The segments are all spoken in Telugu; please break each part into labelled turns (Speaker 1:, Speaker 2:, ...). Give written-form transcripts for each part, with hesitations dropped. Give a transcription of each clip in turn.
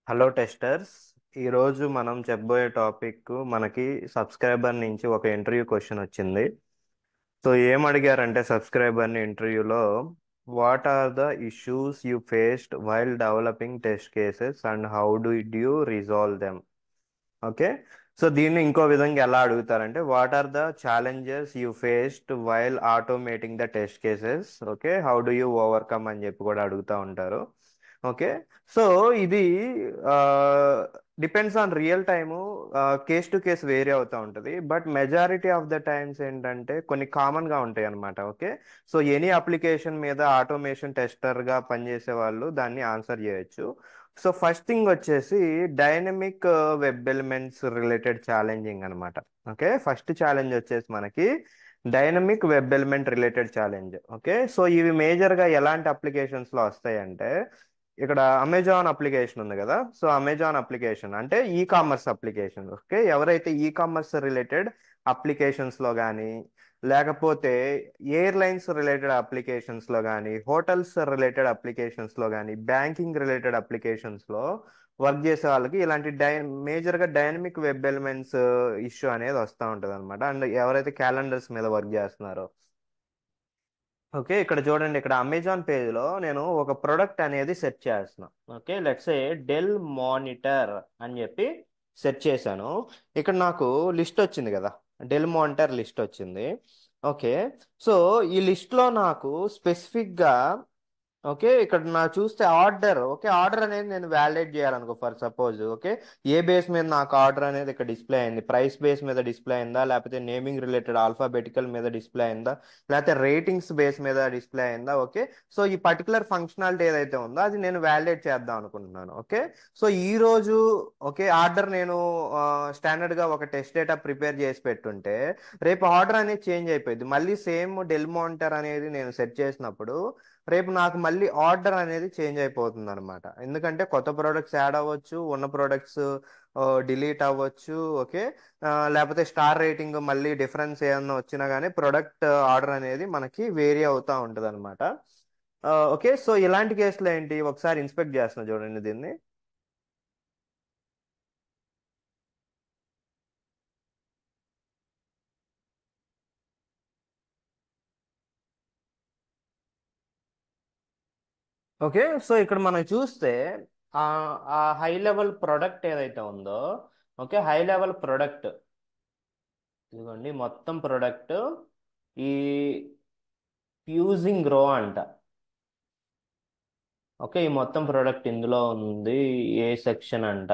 Speaker 1: Hello testers. ఈరోజు మనం చెప్పబోయే టాపిక్ మనకి సబ్స్క్రైబర్ నుంచి ఒక ఇంటర్వ్యూ క్వశ్చన్ వచ్చింది. సో ఏం అడిగారంటే సబ్స్క్రైబర్ని ఇంటర్వ్యూలో, what are the issues you faced while developing test cases and how do you resolve them? Okay. So దీన్ని ఇంకో విధంగా ఎలా అడుగుతారంటే, what are the challenges you faced while automating the test cases, okay, how do you overcome అని చెప్పి కూడా అడుగుతూ ఉంటారు. ఓకే. సో ఇది depends on real time, case to case vary అవుతూ ఉంటుంది. But majority of the times ఏంటంటే కొన్ని కామన్గా ఉంటాయి అన్నమాట. ఓకే. సో ఎనీ అప్లికేషన్ మీద ఆటోమేషన్ టెస్టర్గా పనిచేసే వాళ్ళు దాన్ని ఆన్సర్ చేయొచ్చు. సో ఫస్ట్ థింగ్ వచ్చేసి dynamic web elements related challenging అనమాట. ఓకే. ఫస్ట్ ఛాలెంజ్ వచ్చేసి మనకి dynamic web element related challenge. Okay. So ఇవి మేజర్గా ఎలాంటి అప్లికేషన్స్లో వస్తాయంటే, ఇక్కడ అమెజాన్ అప్లికేషన్ ఉంది కదా. సో అమెజాన్ అప్లికేషన్ అంటే ఈ కామర్స్ అప్లికేషన్. ఓకే. ఎవరైతే ఈ కామర్స్ రిలేటెడ్ అప్లికేషన్స్లో కానీ, లేకపోతే ఎయిర్లైన్స్ రిలేటెడ్ అప్లికేషన్స్లో కానీ, హోటల్స్ రిలేటెడ్ అప్లికేషన్స్లో కానీ, బ్యాంకింగ్ రిలేటెడ్ అప్లికేషన్స్లో వర్క్ చేసే వాళ్ళకి ఇలాంటి మేజర్గా డైనమిక్ వెబ్ ఎలిమెంట్స్ ఇష్యూ అనేది వస్తూ ఉంటుంది అనమాట. అండ్ ఎవరైతే క్యాలెండర్స్ మీద వర్క్ చేస్తున్నారో, ఓకే, ఇక్కడ చూడండి, ఇక్కడ అమెజాన్ పేజ్లో నేను ఒక ప్రొడక్ట్ అనేది సెర్చ్ చేస్తున్నా. Okay, let's a Dell monitor అని చెప్పి సెర్చ్ చేశాను. ఇక్కడ నాకు లిస్ట్ వచ్చింది కదా, డెల్ మానిటర్ లిస్ట్ వచ్చింది. ఓకే. సో ఈ లిస్ట్లో నాకు స్పెసిఫిక్గా, ఓకే, ఇక్కడ నాకు చూస్తే ఆర్డర్, ఓకే, ఆర్డర్ అనేది నేను వ్యాలిడేట్ చేయాలనుకో, ఫర్ సపోజ్. ఓకే, ఏ బేస్ మీద నాకు ఆర్డర్ అనేది ఇక్కడ డిస్ప్లే అయింది? ప్రైస్ బేస్ మీద డిస్ప్లే అయిందా, లేకపోతే నేమింగ్ రిలేటెడ్ ఆల్ఫాబెటికల్ మీద డిస్ప్లే అయిందా, లేకపోతే రేటింగ్స్ బేస్ మీద డిస్ప్లే అయిందా? ఓకే. సో ఈ పర్టికులర్ ఫంక్షనాలిటీ ఏదైతే ఉందో అది నేను వ్యాలిడేట్ చేద్దాం అనుకుంటున్నాను. ఓకే. సో ఈ రోజు, ఓకే, ఆర్డర్ నేను స్టాండర్డ్గా ఒక టెస్ట్ డేటా ప్రిపేర్ చేసి పెట్టుంటే, రేపు ఆర్డర్ అనేది చేంజ్ అయిపోయింది. మళ్ళీ సేమ్ డెల్ మానిటర్ అనేది నేను సెట్ చేసినప్పుడు రేపు నాకు మళ్ళీ ఆర్డర్ అనేది చేంజ్ అయిపోతుంది అనమాట. ఎందుకంటే కొత్త ప్రోడక్ట్స్ యాడ్ అవ్వచ్చు, ఉన్న ప్రోడక్ట్స్ డిలీట్ అవ్వచ్చు. ఓకే. లేకపోతే స్టార్ రేటింగ్ మళ్ళీ డిఫరెన్స్ ఏమన్నా వచ్చినా కానీ ప్రొడక్ట్ ఆర్డర్ అనేది మనకి వేరీ అవుతూ ఉంటుంది అనమాట. ఓకే. సో ఇలాంటి కేసులో ఏంటి, ఒకసారి ఇన్స్పెక్ట్ చేస్తున్నా చూడండి దీన్ని. ఓకే. సో ఇక్కడ మనం చూస్తే ఆ ఆ హై లెవెల్ ప్రొడక్ట్ ఏదైతే ఉందో, ఓకే, హై లెవెల్ ప్రొడక్ట్, ఇదిగోండి మొత్తం ప్రొడక్ట్, ఈ ఫ్యూజింగ్ రో అంట. ఓకే, ఈ మొత్తం ప్రోడక్ట్ ఇందులో ఉంది. ఏ సెక్షన్ అంట,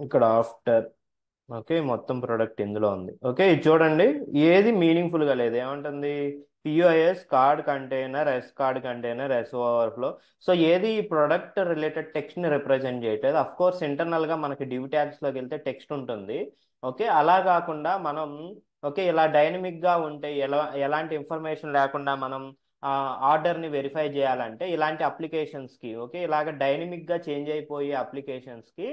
Speaker 1: ఇక్కడ ఆఫ్టర్. ఓకే, మొత్తం ప్రోడక్ట్ ఇందులో ఉంది. ఓకే, ఇది చూడండి, ఏది మీనింగ్ఫుల్ గా లేదు. ఏమంటుంది? POS card container, S card container, S overflow. So ఏది ఈ ప్రొడక్ట్ రిలేటెడ్ టెక్స్ట్ ని రిప్రజెంట్ చేయట్లేదు. అఫ్ కోర్స్ ఇంటర్నల్ గా మనకి డివ్ ట్యాగ్స్ లోకి వెళ్తే టెక్స్ట్ ఉంటుంది. ఓకే, అలా కాకుండా మనం, ఓకే, ఇలా డైనమిక్ గా ఉంటే ఎలాంటి ఇన్ఫర్మేషన్ లేకుండా మనం ఆర్డర్ ని వెరిఫై చేయాలంటే ఇలాంటి అప్లికేషన్స్ కి, ఓకే, ఇలాగ డైనమిక్ గా చేంజ్ అయిపోయే అప్లికేషన్స్ కి,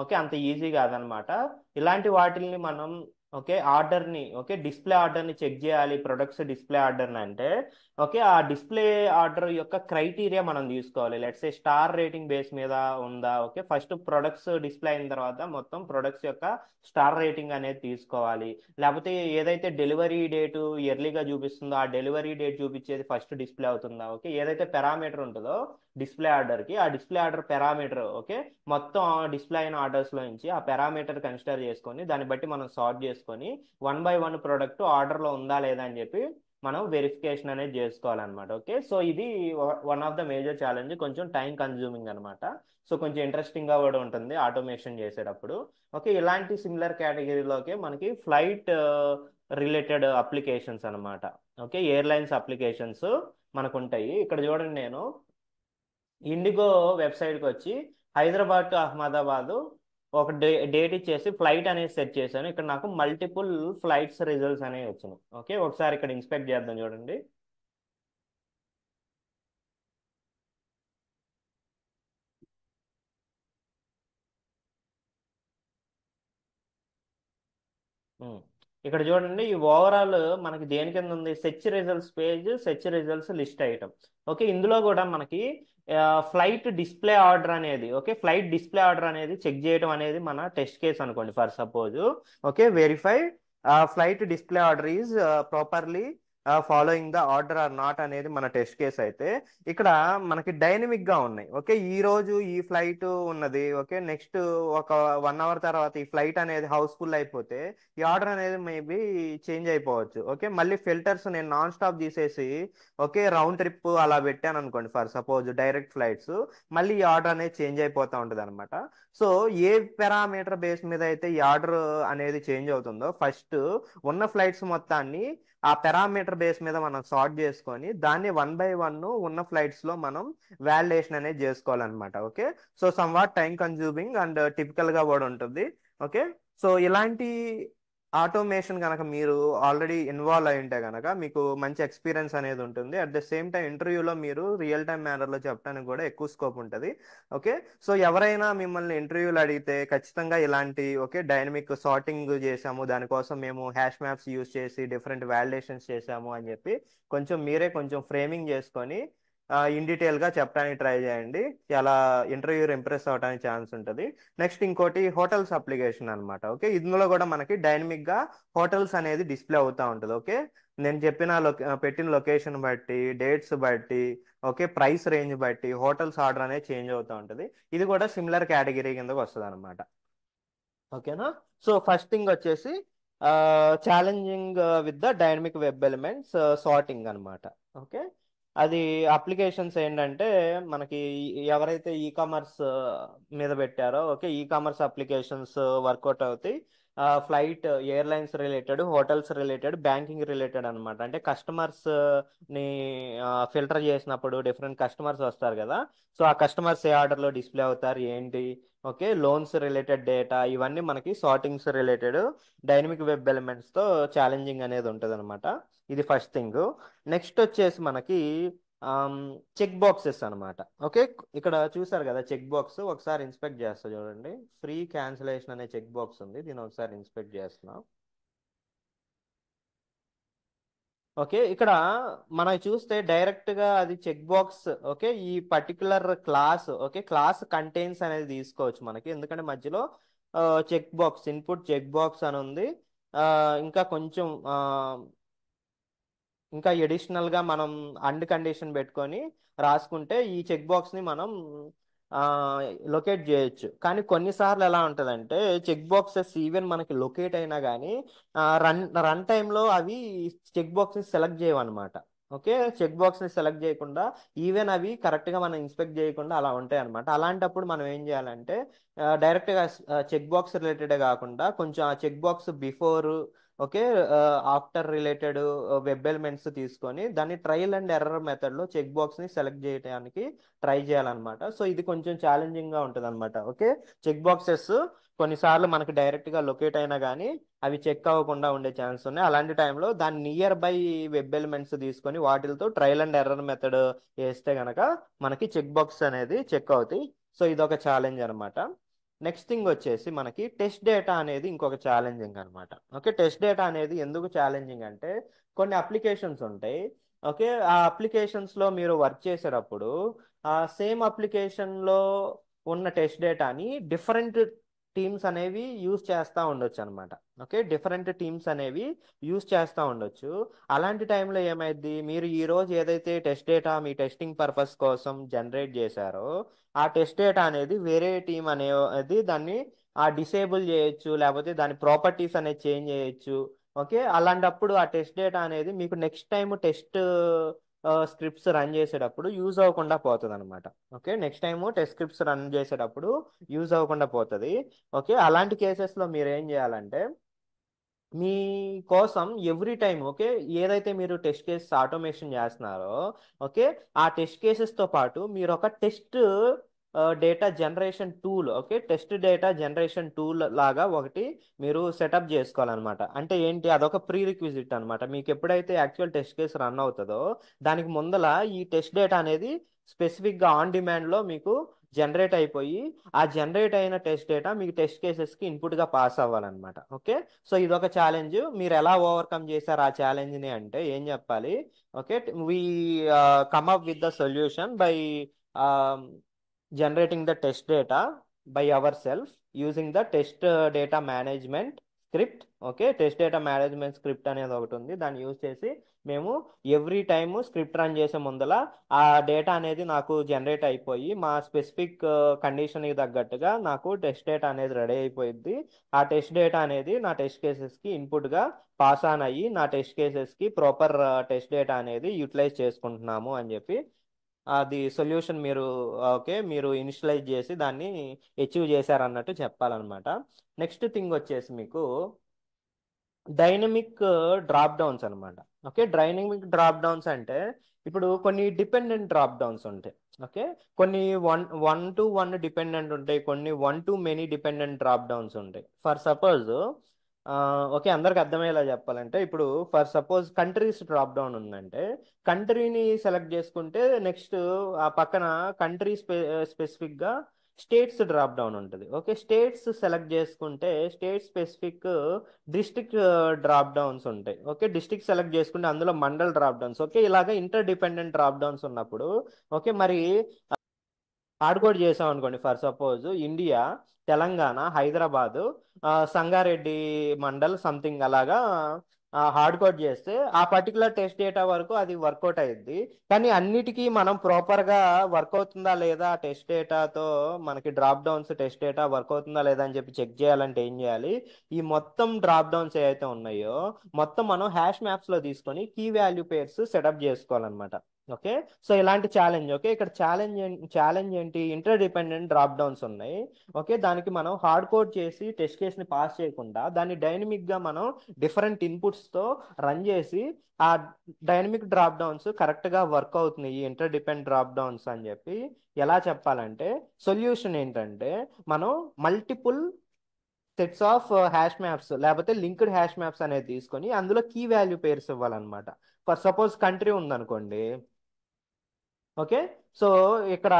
Speaker 1: ఓకే, అంత ఈజీ కాదనమాట. ఇలాంటి వాటిల్ని మనం, ఓకే, ఆర్డర్ని, ఓకే, డిస్ప్లే ఆర్డర్ని చెక్ చేయాలి. ప్రొడక్ట్స్ డిస్ప్లే ఆర్డర్ని అంటే, ఓకే, ఆ డిస్ప్లే ఆర్డర్ యొక్క క్రైటీరియా మనం తీసుకోవాలి. Let's A star rating base మీద ఉందా? ఓకే, ఫస్ట్ ప్రొడక్ట్స్ డిస్ప్లే అయిన తర్వాత మొత్తం ప్రొడక్ట్స్ యొక్క స్టార్ రేటింగ్ అనేది తీసుకోవాలి. లేకపోతే ఏదైతే డెలివరీ డేటు ఎర్లీగా చూపిస్తుందో ఆ డెలివరీ డేట్ చూపించేది ఫస్ట్ డిస్ప్లే అవుతుందా? ఓకే, ఏదైతే పారామీటర్ ఉంటుందో డిస్ప్లే ఆర్డర్కి, ఆ డిస్ప్లే ఆర్డర్ పారామీటర్, ఓకే, మొత్తం డిస్ప్లే అయిన ఆర్డర్స్లో నుంచి ఆ పారామీటర్ కన్సిడర్ చేసుకొని దాన్ని బట్టి మనం సార్ట్ చేసుకొని వన్ బై వన్ ప్రోడక్ట్ ఆర్డర్లో ఉందా లేదా అని చెప్పి మనం వెరిఫికేషన్ అనేది చేసుకోవాలన్నమాట. ఓకే. సో ఇది one of the major challenge, కొంచెం టైం కన్జ్యూమింగ్ అనమాట. సో కొంచెం ఇంట్రెస్టింగ్గా కూడా ఉంటుంది ఆటోమేషన్ చేసేటప్పుడు. ఓకే, ఇలాంటి సిమిలర్ కేటగిరీలోకి మనకి ఫ్లైట్ రిలేటెడ్ అప్లికేషన్స్ అనమాట. ఓకే, ఎయిర్లైన్స్ అప్లికేషన్స్ మనకు ఉంటాయి. ఇక్కడ చూడండి, నేను ఇండిగో వెబ్సైట్కి వచ్చి హైదరాబాద్ టు అహ్మదాబాద్ ఒక డేట్ ఇచ్చేసి ఫ్లైట్ అనేది సెట్ చేశాను. ఇక్కడ నాకు మల్టిపుల్ ఫ్లైట్స్ రిజల్ట్స్ అనేవి వచ్చినాయి. ఓకే, ఒకసారి ఇక్కడ ఇన్స్పెక్ట్ చేద్దాం చూడండి. ఉమ్.
Speaker 2: ఇక్కడ చూడండి, ఈ ఓవరాల్ మనకి దేని కింద ఉంది, search results page, search results list item. Okay, ఇందులో కూడా మనకి ఫ్లైట్ డిస్ప్లే ఆర్డర్ అనేది, ఓకే, ఫ్లైట్ డిస్ప్లే ఆర్డర్ అనేది చెక్ చేయడం అనేది మన టెస్ట్ కేస్ అనుకోండి for suppose. Okay, verify flight display order is properly following the order or not అనేది మన టెస్ట్ కేస్ అయితే, ఇక్కడ మనకి డైనమిక్ గా ఉన్నాయి. ఓకే, ఈ రోజు ఈ ఫ్లైట్ ఉన్నది, ఓకే, నెక్స్ట్ ఒక 1 అవర్ తర్వాత ఈ ఫ్లైట్ అనేది హౌస్ఫుల్ అయిపోతే ఈ ఆర్డర్ అనేది మేబీ చేంజ్ అయిపోవచ్చు. ఓకే, మళ్ళీ ఫిల్టర్స్ నేను నాన్ స్టాప్ తీసేసి ఓకే రౌండ్ ట్రిప్ అలా పెట్టాను అనుకోండి ఫర్ సపోజ్ డైరెక్ట్ ఫ్లైట్స్, మళ్ళీ ఈ ఆర్డర్ అనేది చేంజ్ అయిపోతూ ఉంటుంది అనమాట. సో ఏ పారామీటర్ బేస్ మీద అయితే ఈ ఆర్డర్ అనేది చేంజ్ అవుతుందో ఫస్ట్ ఉన్న ఫ్లైట్స్ మొత్తాన్ని ఆ పారామీటర్ బేస్ మీద మనం సార్ట్ చేసుకొని దాన్ని 1 బై 1 ఉన్న ఫ్లైట్స్ లో మనం వాలిడేషన్ అనేది చేసుకోవాలన్నమాట. Okay, so some what time consuming and typical గా కూడా ఉంటుంది. ఓకే, సో ఇలాంటి ఆటోమేషన్ కనుక మీరు ఆల్రెడీ ఇన్వాల్వ్ అయి ఉంటే కనుక మీకు మంచి ఎక్స్పీరియన్స్ అనేది ఉంటుంది. అట్ ద సేమ్ టైం ఇంటర్వ్యూలో మీరు రియల్ టైం మేనర్లో చెప్పడానికి కూడా ఎక్కువ స్కోప్ ఉంటుంది. ఓకే, సో ఎవరైనా మిమ్మల్ని ఇంటర్వ్యూలు అడిగితే ఖచ్చితంగా ఇలాంటి ఓకే డైనమిక్ సార్టింగ్ చేసాము, దానికోసం మేము హ్యాష్ మ్యాప్స్ యూజ్ చేసి డిఫరెంట్ వాలిడేషన్స్ చేసాము అని చెప్పి కొంచెం మీరే కొంచెం ఫ్రేమింగ్ చేసుకొని ఇన్ డీటెయిల్ గా చెప్పడానికి ట్రై చేయండి. చాలా ఇంటర్వ్యూ ఇంప్రెస్ అవడానికి ఛాన్స్ ఉంటుంది. నెక్స్ట్ ఇంకోటి హోటల్స్ అప్లికేషన్ అనమాట. ఓకే, ఇందులో కూడా మనకి డైనమిక్ గా హోటల్స్ అనేది డిస్ప్లే అవుతా ఉంటుంది. ఓకే, నేను చెప్పిన పెట్టిన లొకేషన్ బట్టి, డేట్స్ బట్టి, ఓకే, ప్రైస్ రేంజ్ బట్టి హోటల్స్ ఆర్డర్ అనేది చేంజ్ అవుతూ ఉంటుంది. ఇది కూడా సిమిలర్ కేటగిరీ కిందకి వస్తుంది అనమాట. ఓకేనా, సో ఫస్ట్ థింగ్ వచ్చేసి challenging with the dynamic web elements sorting అనమాట. ఓకే, అది అప్లికేషన్స్ ఏంటంటే మనకి ఎవరైతే ఈ కామర్స్ మీద పెట్టారో okay ecommerce applications work out అవుతాయి. Flight, airlines related, hotels related, banking related అనమాట. అంటే కస్టమర్స్ ని ఫిల్టర్ చేసినప్పుడు డిఫరెంట్ కస్టమర్స్ వస్తారు కదా, సో ఆ కస్టమర్స్ ఏ ఆర్డర్లో డిస్ప్లే అవుతారు ఏంటి, ఓకే, లోన్స్ రిలేటెడ్ డేటా, ఇవన్నీ మనకి సార్టింగ్స్ రిలేటెడ్ డైనమిక్ వెబ్ ఎలిమెంట్స్ తో ఛాలెంజింగ్ అనేది ఉంటుంది అనమాట. ఇది ఫస్ట్ థింగ్. నెక్స్ట్ వచ్చేసి మనకి చెక్ బాక్సెస్ అనమాట. ఓకే, ఇక్కడ చూసారు కదా చెక్ బాక్స్, ఒకసారి ఇన్స్పెక్ట్ చేస్తా చూడండి. ఫ్రీ క్యాన్సిలేషన్ అనే చెక్ బాక్స్ ఉంది, దీన్ని ఒకసారి ఇన్స్పెక్ట్ చేస్తున్నాం. ఓకే, ఇక్కడ మనం చూస్తే డైరెక్ట్ గా అది చెక్ బాక్స్. ఓకే, ఈ particular class, okay, class contains అనేది తీసుకోవచ్చు మనకి, ఎందుకంటే మధ్యలో check box, input check box అని ఉంది. ఇంకా కొంచెం ఇంకా ఎడిషనల్ గా మనం అండ్ కండిషన్ పెట్టుకొని రాసుకుంటే ఈ చెక్ బాక్స్ ని మనం లొకేట్ చేయొచ్చు. కానీ కొన్నిసార్లు ఎలా ఉంటుందంటే చెక్ బాక్సెస్ ఈవెన్ మనకి లొకేట్ అయినా కానీ రన్ రన్ టైంలో అవి చెక్ బాక్స్ ని సెలెక్ట్ చేయవన్నమాట. ఓకే, చెక్ బాక్స్ ని సెలెక్ట్ చేయకుండా ఈవెన్ అవి కరెక్ట్ గా మనం ఇన్స్పెక్ట్ చేయకుండా అలా ఉంటాయి అనమాట. అలాంటప్పుడు మనం ఏం చేయాలంటే డైరెక్ట్ గా చెక్ బాక్స్ రిలేటెడ్ కాకుండా కొంచెం ఆ check box before, okay, after related web elements తీసుకొని దాన్ని ట్రయల్ అండ్ ఎర్రర్ మెథడ్ లో చెక్ బాక్స్ ని సెలెక్ట్ చేయడానికి ట్రై చేయాలన్నమాట. సో ఇది కొంచెం ఛాలెంజింగ్ గా ఉంటుంది అనమాట. ఓకే, చెక్ బాక్సెస్ కొన్నిసార్లు మనకి డైరెక్ట్ గా లొకేట్ అయినా కానీ అవి చెక్ అవ్వకుండా ఉండే ఛాన్స్ ఉన్నాయి. అలాంటి టైంలో దాని నియర్ బై వెబ్ ఎలిమెంట్స్ తీసుకొని వాటితో ట్రయల్ అండ్ ఎర్రర్ మెథడ్ వేస్తే గనక మనకి చెక్ బాక్స్ అనేది చెక్ అవుతాయి. సో ఇదొక ఛాలెంజ్ అనమాట. నెక్స్ట్ థింగ్ వచ్చేసి మనకి టెస్ట్ డేటా అనేది ఇంకొక ఛాలెంజింగ్ అనమాట. ఓకే, టెస్ట్ డేటా అనేది ఎందుకు ఛాలెంజింగ్ అంటే కొన్ని అప్లికేషన్స్ ఉంటాయి. ఓకే, ఆ అప్లికేషన్స్ లో మీరు వర్క్ చేసేటప్పుడు ఆ సేమ్ అప్లికేషన్ లో ఉన్న టెస్ట్ డేటాని డిఫరెంట్ టీమ్స్ అనేవి యూజ్ చేస్తూ ఉండొచ్చు అనమాట. ఓకే, డిఫరెంట్ టీమ్స్ అనేవి యూజ్ చేస్తూ ఉండొచ్చు. అలాంటి టైంలో ఏమైంది, మీరు ఈ రోజు ఏదైతే టెస్ట్ డేటా మీ టెస్టింగ్ పర్పస్ కోసం జనరేట్ చేశారో ఆ టెస్ట్ డేటా అనేది వేరే టీం అనేది దాన్ని డిసేబుల్ చేయొచ్చు, లేకపోతే దాని ప్రాపర్టీస్ అనేది చేంజ్ చేయొచ్చు. ఓకే, అలాంటప్పుడు ఆ టెస్ట్ డేటా అనేది మీకు next time test scripts run చేసేటప్పుడు యూజ్ అవ్వకుండా పోతుంది అనమాట. Okay, next time test scripts run చేసేటప్పుడు యూజ్ అవ్వకుండా పోతుంది. ఓకే, అలాంటి కేసెస్లో మీరు ఏం చేయాలంటే మీ కోసం ఎవ్రీ టైం, ఓకే, ఏదైతే మీరు టెస్ట్ కేసెస్ ఆటోమేషన్ చేస్తున్నారో ఓకే ఆ టెస్ట్ కేసెస్తో పాటు మీరు ఒక test data generation tool, okay, test data generation tool లాగా ఒకటి మీరు సెటప్ చేసుకోవాలన్నమాట. అంటే ఏంటి, అదొక ప్రీ రిక్విజిట్ అనమాట. మీకు ఎప్పుడైతే యాక్చువల్ టెస్ట్ కేసు రన్ అవుతుందో దానికి ముందల ఈ టెస్ట్ డేటా అనేది స్పెసిఫిక్గా ఆన్ డిమాండ్లో మీకు జనరేట్ అయిపోయి ఆ జనరేట్ అయిన టెస్ట్ డేటా మీకు టెస్ట్ కేసెస్కి ఇన్పుట్గా పాస్ అవ్వాలన్నమాట. ఓకే, సో ఇదొక ఛాలెంజ్. మీరు ఎలా ఓవర్కమ్ చేశారు ఆ ఛాలెంజ్ని అంటే ఏం చెప్పాలి? Okay, we come up with the solution by generating the test data by ourselves using the test data management script. Okay, test data management script అనేది ఒకటి ఉంది, దాన్ని యూజ్ చేసి మేము ఎవ్రీ టైమ్ స్క్రిప్ట్ రన్ చేసే ముందల ఆ డేటా అనేది నాకు జనరేట్ అయిపోయి మా స్పెసిఫిక్ కండిషన్కి తగ్గట్టుగా నాకు టెస్ట్ డేటా అనేది రెడీ అయిపోయింది. ఆ టెస్ట్ డేటా అనేది నా టెస్ట్ కేసెస్కి ఇన్పుట్గా పాస్ ఆన్ అయ్యి నా టెస్ట్ కేసెస్కి ప్రాపర్ టెస్ట్ డేటా అనేది యూటిలైజ్ చేసుకుంటున్నాము అని చెప్పి అది సొల్యూషన్ మీరు ఓకే మీరు ఇనిషియలైజ్ చేసి దాన్ని అచీవ్ చేశారన్నట్టు చెప్పాలన్నమాట. నెక్స్ట్ థింగ్ వచ్చేసి మీకు డైనమిక్ డ్రాప్ డౌన్స్ అనమాట. ఓకే, డైనమిక్ డ్రాప్ డౌన్స్ అంటే ఇప్పుడు కొన్ని డిపెండెంట్ డ్రాప్ డౌన్స్ ఉంటాయి. ఓకే, కొన్ని వన్ టు వన్ డిపెండెంట్ ఉంటాయి, కొన్ని one to many dependent drop downs ఉంటాయి. ఫర్ సపోజ్ ఓకే అందరికి అర్థమయ్యేలా చెప్పాలంటే ఇప్పుడు for suppose countries drop down ఉందంటే కంట్రీని సెలెక్ట్ చేసుకుంటే నెక్స్ట్ ఆ పక్కన కంట్రీ స్పెసిఫిక్గా స్టేట్స్ డ్రాప్ డౌన్ ఉంటుంది. ఓకే, స్టేట్స్ సెలెక్ట్ చేసుకుంటే state specific district drop downs ఉంటాయి. ఓకే, డిస్ట్రిక్ట్ సెలెక్ట్ చేసుకుంటే అందులో మండల్ డ్రాప్ డౌన్స్. ఓకే, ఇలాగ ఇంటర్ డిపెండెంట్ డ్రాప్ డౌన్స్ ఉన్నప్పుడు ఓకే మరి హార్డ్ కోడ్ చేసాం అనుకోండి, for suppose India, Telangana, Hyderabad, Sangareddy mandal something అలాగా హార్డ్ కోడ్ చేస్తే ఆ పర్టికులర్ టెస్ట్ డేటా వరకు అది వర్కౌట్ అయ్యింది. కానీ అన్నిటికీ మనం ప్రాపర్గా వర్క్ అవుతుందా లేదా టెస్ట్ డేటాతో మనకి drop downs test data work అవుతుందా లేదా అని చెప్పి చెక్ చేయాలంటే ఏం చేయాలి? ఈ మొత్తం డ్రాప్ డౌన్స్ ఏవైతే ఉన్నాయో మొత్తం మనం హ్యాష్ మ్యాప్స్లో తీసుకొని కీ వాల్యూ పేర్స్ సెటప్ చేసుకోవాలన్నమాట. ఓకే, సో ఇలాంటి ఛాలెంజ్. ఓకే, ఇక్కడ ఛాలెంజ్ ఏంటి? ఇంటర్ డిపెండెంట్ డ్రాప్ డౌన్స్ ఉన్నాయి. ఓకే, దానికి మనం హార్డ్ కోడ్ చేసి టెస్ట్ కేస్ని పాస్ చేయకుండా దాన్ని డైనమిక్గా మనం డిఫరెంట్ ఇన్పుట్స్తో రన్ చేసి ఆ డైనమిక్ డ్రాప్ డౌన్స్ కరెక్ట్గా వర్క్ అవుతున్నాయి ఇంటర్ డిపెండెంట్ డ్రాప్ డౌన్స్ అని చెప్పి ఎలా చెప్పాలంటే సొల్యూషన్ ఏంటంటే మనం multiple sets of hash maps లేకపోతే లింక్డ్ హ్యాష్ మ్యాప్స్ అనేది తీసుకొని అందులో కీ వాల్యూ పేర్స్ ఇవ్వాలన్నమాట. ఫర్ సపోజ్ కంట్రీ ఉందనుకోండి. ఓకే, సో ఇక్కడ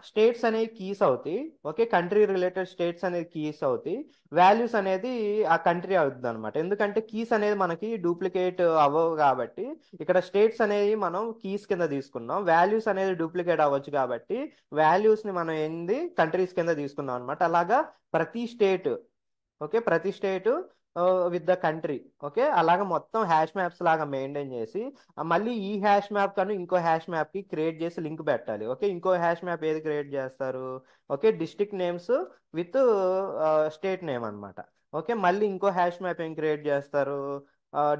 Speaker 2: స్టేట్స్ అనేవి కీస్ అవుతాయి. ఓకే, కంట్రీ రిలేటెడ్ స్టేట్స్ అనేది కీస్ అవుతాయి, వాల్యూస్ అనేది ఆ కంట్రీ అవుతుంది అనమాట. ఎందుకంటే కీస్ అనేది మనకి డూప్లికేట్ అవ్వవు కాబట్టి ఇక్కడ స్టేట్స్ అనేవి మనం కీస్ కింద తీసుకున్నాం, వాల్యూస్ అనేది డూప్లికేట్ అవ్వచ్చు కాబట్టి వాల్యూస్ని మనం ఏంది కంట్రీస్ కింద తీసుకున్నాం అనమాట. అలాగా ప్రతి స్టేట్ ఓకే ప్రతి state with the country okay అలాగ మొత్తం హ్యాష్ మ్యాప్స్ లాగా మెయింటైన్ చేసి మళ్ళీ ఈ హ్యాష్ మ్యాప్ కను ఇంకో హ్యాష్ మ్యాప్కి క్రియేట్ చేసి లింక్ పెట్టాలి. ఓకే, ఇంకో హ్యాష్ మ్యాప్ ఏది క్రియేట్ చేస్తారు? Okay, district names with state name అనమాట. ఓకే, మళ్ళీ ఇంకో హ్యాష్ మ్యాప్ ఏం క్రియేట్ చేస్తారు?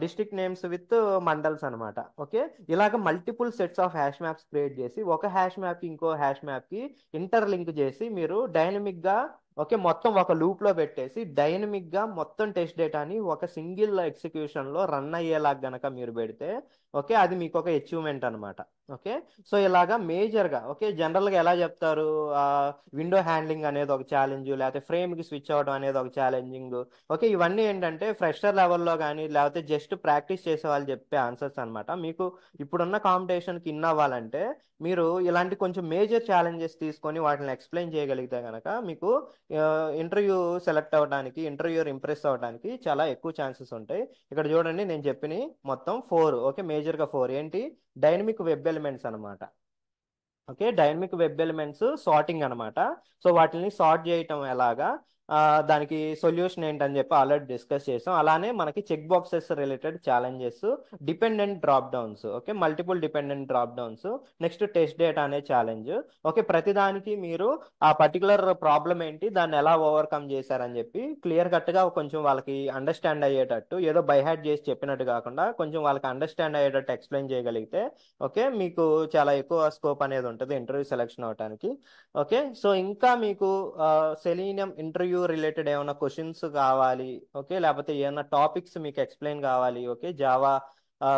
Speaker 2: డిస్ట్రిక్ట్ నేమ్స్ విత్ మండల్స్ అనమాట. ఓకే, ఇలాగ multiple sets of hash maps create చేసి ఒక హ్యాష్ మ్యాప్కి ఇంకో హ్యాష్ మ్యాప్కి ఇంటర్లింక్ చేసి మీరు డైనమిక్గా ఓకే మొత్తం ఒక లూప్లో పెట్టేసి డైనమిక్గా మొత్తం టెస్ట్ డేటాని ఒక సింగిల్ ఎగ్జిక్యూషన్లో రన్ అయ్యేలాగా గనక మీరు పెడితే ఓకే అది మీకు ఒక అచీవ్మెంట్ అనమాట. ఓకే, సో ఇలాగా మేజర్గా ఓకే జనరల్గా ఎలా చెప్తారు? విండో హ్యాండ్లింగ్ అనేది ఒక ఛాలెంజ్, లేకపోతే ఫ్రేమ్కి స్విచ్ అవ్వడం అనేది ఒక ఛాలెంజింగ్. ఓకే, ఇవన్నీ ఏంటంటే ఫ్రెషర్ లెవెల్లో కానీ లేకపోతే జస్ట్ ప్రాక్టీస్ చేసే వాళ్ళు చెప్పే ఆన్సర్స్ అనమాట. మీకు ఇప్పుడున్న కాంపిటీషన్కి ఇన్ అవ్వాలంటే మీరు ఇలాంటి కొంచెం మేజర్ ఛాలెంజెస్ తీసుకొని వాటిని ఎక్స్ప్లెయిన్ చేయగలిగితే కనుక మీకు ఇంటర్వ్యూ సెలెక్ట్ అవ్వడానికి ఇంటర్వ్యూర్ ఇంప్రెస్ అవ్వడానికి చాలా ఎక్కువ ఛాన్సెస్ ఉంటాయి. ఇక్కడ చూడండి నేను చెప్పిన మొత్తం 4 ఓకే మేజర్గా 4 ఏంటి? డైనమిక్ వెబ్ ఎలిమెంట్స్ అనమాట. Okay, dynamic web elements sorting అనమాట. సో వాటిని సార్ట్ చేయటం ఎలాగా దానికి సొల్యూషన్ ఏంటని చెప్పి ఆల్రెడీ డిస్కస్ చేసాం. అలానే మనకి check boxes related challenges, dependent drop downs okay multiple dependent drop downs, next test data అనే ఛాలెంజ్. ఓకే, ప్రతిదానికి మీరు ఆ పర్టికులర్ ప్రాబ్లం ఏంటి, దాన్ని ఎలా ఓవర్కమ్ చేశారని చెప్పి క్లియర్ కట్గా కొంచెం వాళ్ళకి అండర్స్టాండ్ అయ్యేటట్టు ఏదో బై హ్యాట్ చేసి చెప్పినట్టు కాకుండా కొంచెం వాళ్ళకి అండర్స్టాండ్ అయ్యేటట్టు ఎక్స్ప్లెయిన్ చేయగలిగితే ఓకే మీకు చాలా ఎక్కువ స్కోప్ అనేది ఉంటుంది ఇంటర్వ్యూ సెలెక్షన్ అవడానికి. ఓకే, సో ఇంకా మీకు సెలీనియం ఇంటర్వ్యూ రిలేటెడ్ ఏమైనా క్వశ్చన్స్ కావాలి ఓకే లేకపోతే ఏమైనా టాపిక్స్ మీకు ఎక్స్ప్లెయిన్ కావాలి okay Java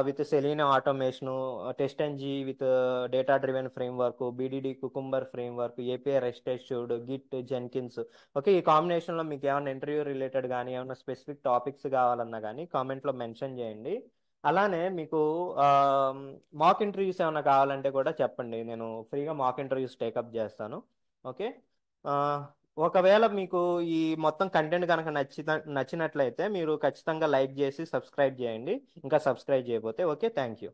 Speaker 2: with Selenium automation, test NG with data driven framework, BDD Cucumber framework, API REST Assured, Git, Jenkins okay ఈ కాంబినేషన్లో మీకు ఏమైనా ఇంటర్వ్యూ రిలేటెడ్ కానీ ఏమైనా స్పెసిఫిక్ టాపిక్స్ కావాలన్నా కానీ కామెంట్లో మెన్షన్ చేయండి. అలానే మీకు మాక్ ఇంటర్వ్యూస్ ఏమైనా కావాలంటే కూడా చెప్పండి, నేను ఫ్రీగా మాక్ ఇంటర్వ్యూస్ టేకప్ చేస్తాను. ఓకే. ఆ, ఒకవేళ మీకు ఈ మొత్తం కంటెంట్ కనుక నచ్చినట్లయితే మీరు ఖచ్చితంగా లైక్ చేసి సబ్స్క్రైబ్ చేయండి, ఇంకా సబ్స్క్రైబ్ చేయకపోతే. Okay, thank you.